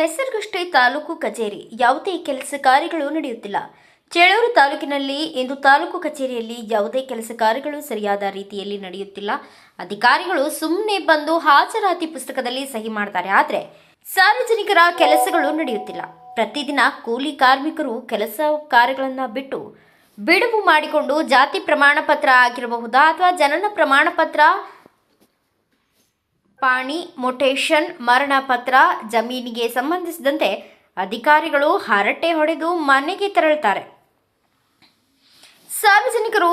ಹೆಸರಿಗಷ್ಟೇ ತಾಲೂಕು ಕಚೇರಿ, ಯಾವುದೇ ಕೆಲಸ ಕಾರ್ಯಗಳು ನಡೆಯುತ್ತಿಲ್ಲ. ಚೇಳೂರು ತಾಲೂಕಿನಲ್ಲಿ ಇಂದು ತಾಲೂಕು ಕಚೇರಿಯಲ್ಲಿ ಯಾವುದೇ ಕೆಲಸ ಕಾರ್ಯಗಳು ಸರಿಯಾದ ರೀತಿಯಲ್ಲಿ ನಡೆಯುತ್ತಿಲ್ಲ. ಅಧಿಕಾರಿಗಳು ಸುಮ್ಮನೆ ಬಂದು ಹಾಜರಾತಿ ಪುಸ್ತಕದಲ್ಲಿ ಸಹಿ ಮಾಡ್ತಾರೆ, ಆದರೆ ಸಾರ್ವಜನಿಕರ ಕೆಲಸಗಳು ನಡೆಯುತ್ತಿಲ್ಲ. ಪ್ರತಿದಿನ ಕೂಲಿ ಕಾರ್ಮಿಕರು ಕೆಲಸ ಕಾರ್ಯಗಳನ್ನು ಬಿಡುವು ಮಾಡಿಕೊಂಡು ಜಾತಿ ಪ್ರಮಾಣ ಪತ್ರ ಆಗಿರಬಹುದಾ ಅಥವಾ ಜನನ ಪ್ರಮಾಣ ಪತ್ರ, ಪಾಣಿ, ಮೊಟೇಷನ್, ಮರಣ ಪತ್ರ, ಜಮೀನಿಗೆ ಸಂಬಂಧಿಸಿದಂತೆ ಅಧಿಕಾರಿಗಳು ಹರಟೆ ಹೊಡೆದು ಮನೆಗೆ ತೆರಳುತ್ತಾರೆ. ಸಾರ್ವಜನಿಕರು,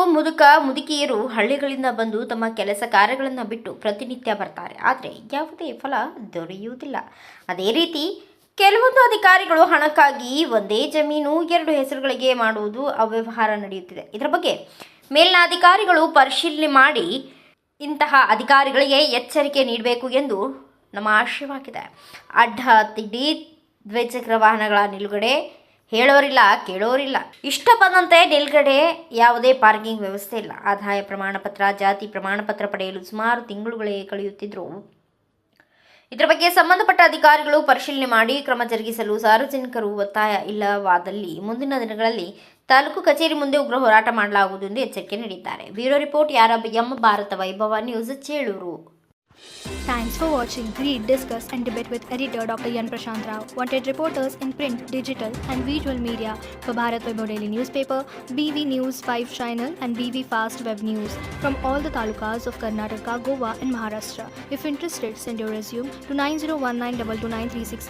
ಮುದುಕಿಯರು ಹಳ್ಳಿಗಳಿಂದ ಬಂದು ತಮ್ಮ ಕೆಲಸ ಕಾರ್ಯಗಳನ್ನು ಬಿಟ್ಟು ಪ್ರತಿನಿತ್ಯ ಬರ್ತಾರೆ, ಆದರೆ ಯಾವುದೇ ಫಲ ದೊರೆಯುವುದಿಲ್ಲ. ಅದೇ ರೀತಿ ಕೆಲವೊಂದು ಅಧಿಕಾರಿಗಳು ಹಣಕ್ಕಾಗಿ ಒಂದೇ ಜಮೀನು 2 ಹೆಸರುಗಳಿಗೆ ಮಾಡುವುದು ಅವ್ಯವಹಾರ ನಡೆಯುತ್ತಿದೆ. ಇದರ ಬಗ್ಗೆ ಮೇಲಿನ ಅಧಿಕಾರಿಗಳು ಪರಿಶೀಲನೆ ಮಾಡಿ ಇಂತಹ ಅಧಿಕಾರಿಗಳಿಗೆ ಎಚ್ಚರಿಕೆ ನೀಡಬೇಕು ಎಂದು ನಮ್ಮ ಆಶಯವಾಗಿದೆ. ಅಡ್ಡ ತಿಡ್ಡಿ ದ್ವಿಚಕ್ರ ವಾಹನಗಳ ನಿಲುಗಡೆ ಹೇಳೋರಿಲ್ಲ, ಕೇಳೋರಿಲ್ಲ. ಇಷ್ಟ ಬಂದಂತೆ ನಿಲ್ಗಡೆ, ಯಾವುದೇ ಪಾರ್ಕಿಂಗ್ ವ್ಯವಸ್ಥೆ ಇಲ್ಲ. ಆದಾಯ ಪ್ರಮಾಣ ಪತ್ರ, ಜಾತಿ ಪ್ರಮಾಣ ಪತ್ರ ಪಡೆಯಲು ಸುಮಾರು ತಿಂಗಳುಗಳೇ ಕಳೆಯುತ್ತಿದ್ದರು. ಇದರ ಬಗ್ಗೆ ಸಂಬಂಧಪಟ್ಟ ಅಧಿಕಾರಿಗಳು ಪರಿಶೀಲನೆ ಮಾಡಿ ಕ್ರಮ ಜರುಗಿಸಲು ಸಾರ್ವಜನಿಕರು ಒತ್ತಾಯ ಇಲ್ಲವಾದಲ್ಲಿ ಮುಂದಿನ ದಿನಗಳಲ್ಲಿ ತಾಲೂಕು ಕಚೇರಿ ಮುಂದೆ ಉಗ್ರ ಹೋರಾಟ ಮಾಡಲಾಗುವುದು ಎಂದು ಎಚ್ಚರಿಕೆ ನೀಡಿದ್ದಾರೆ. Bureau report, M. Bharata Vaibhava news, Chelur. Thanks for watching. Read, discuss and debate with editor Dr. Yan Prashant Rao. Wanted reporters in print, digital and visual media for Bharat Vaibhav Daily Newspaper, BV News 5 Channel and BV Fast Web News from all the talukas of Karnataka, Goa and Maharashtra. If interested, send your resume to 9019229369.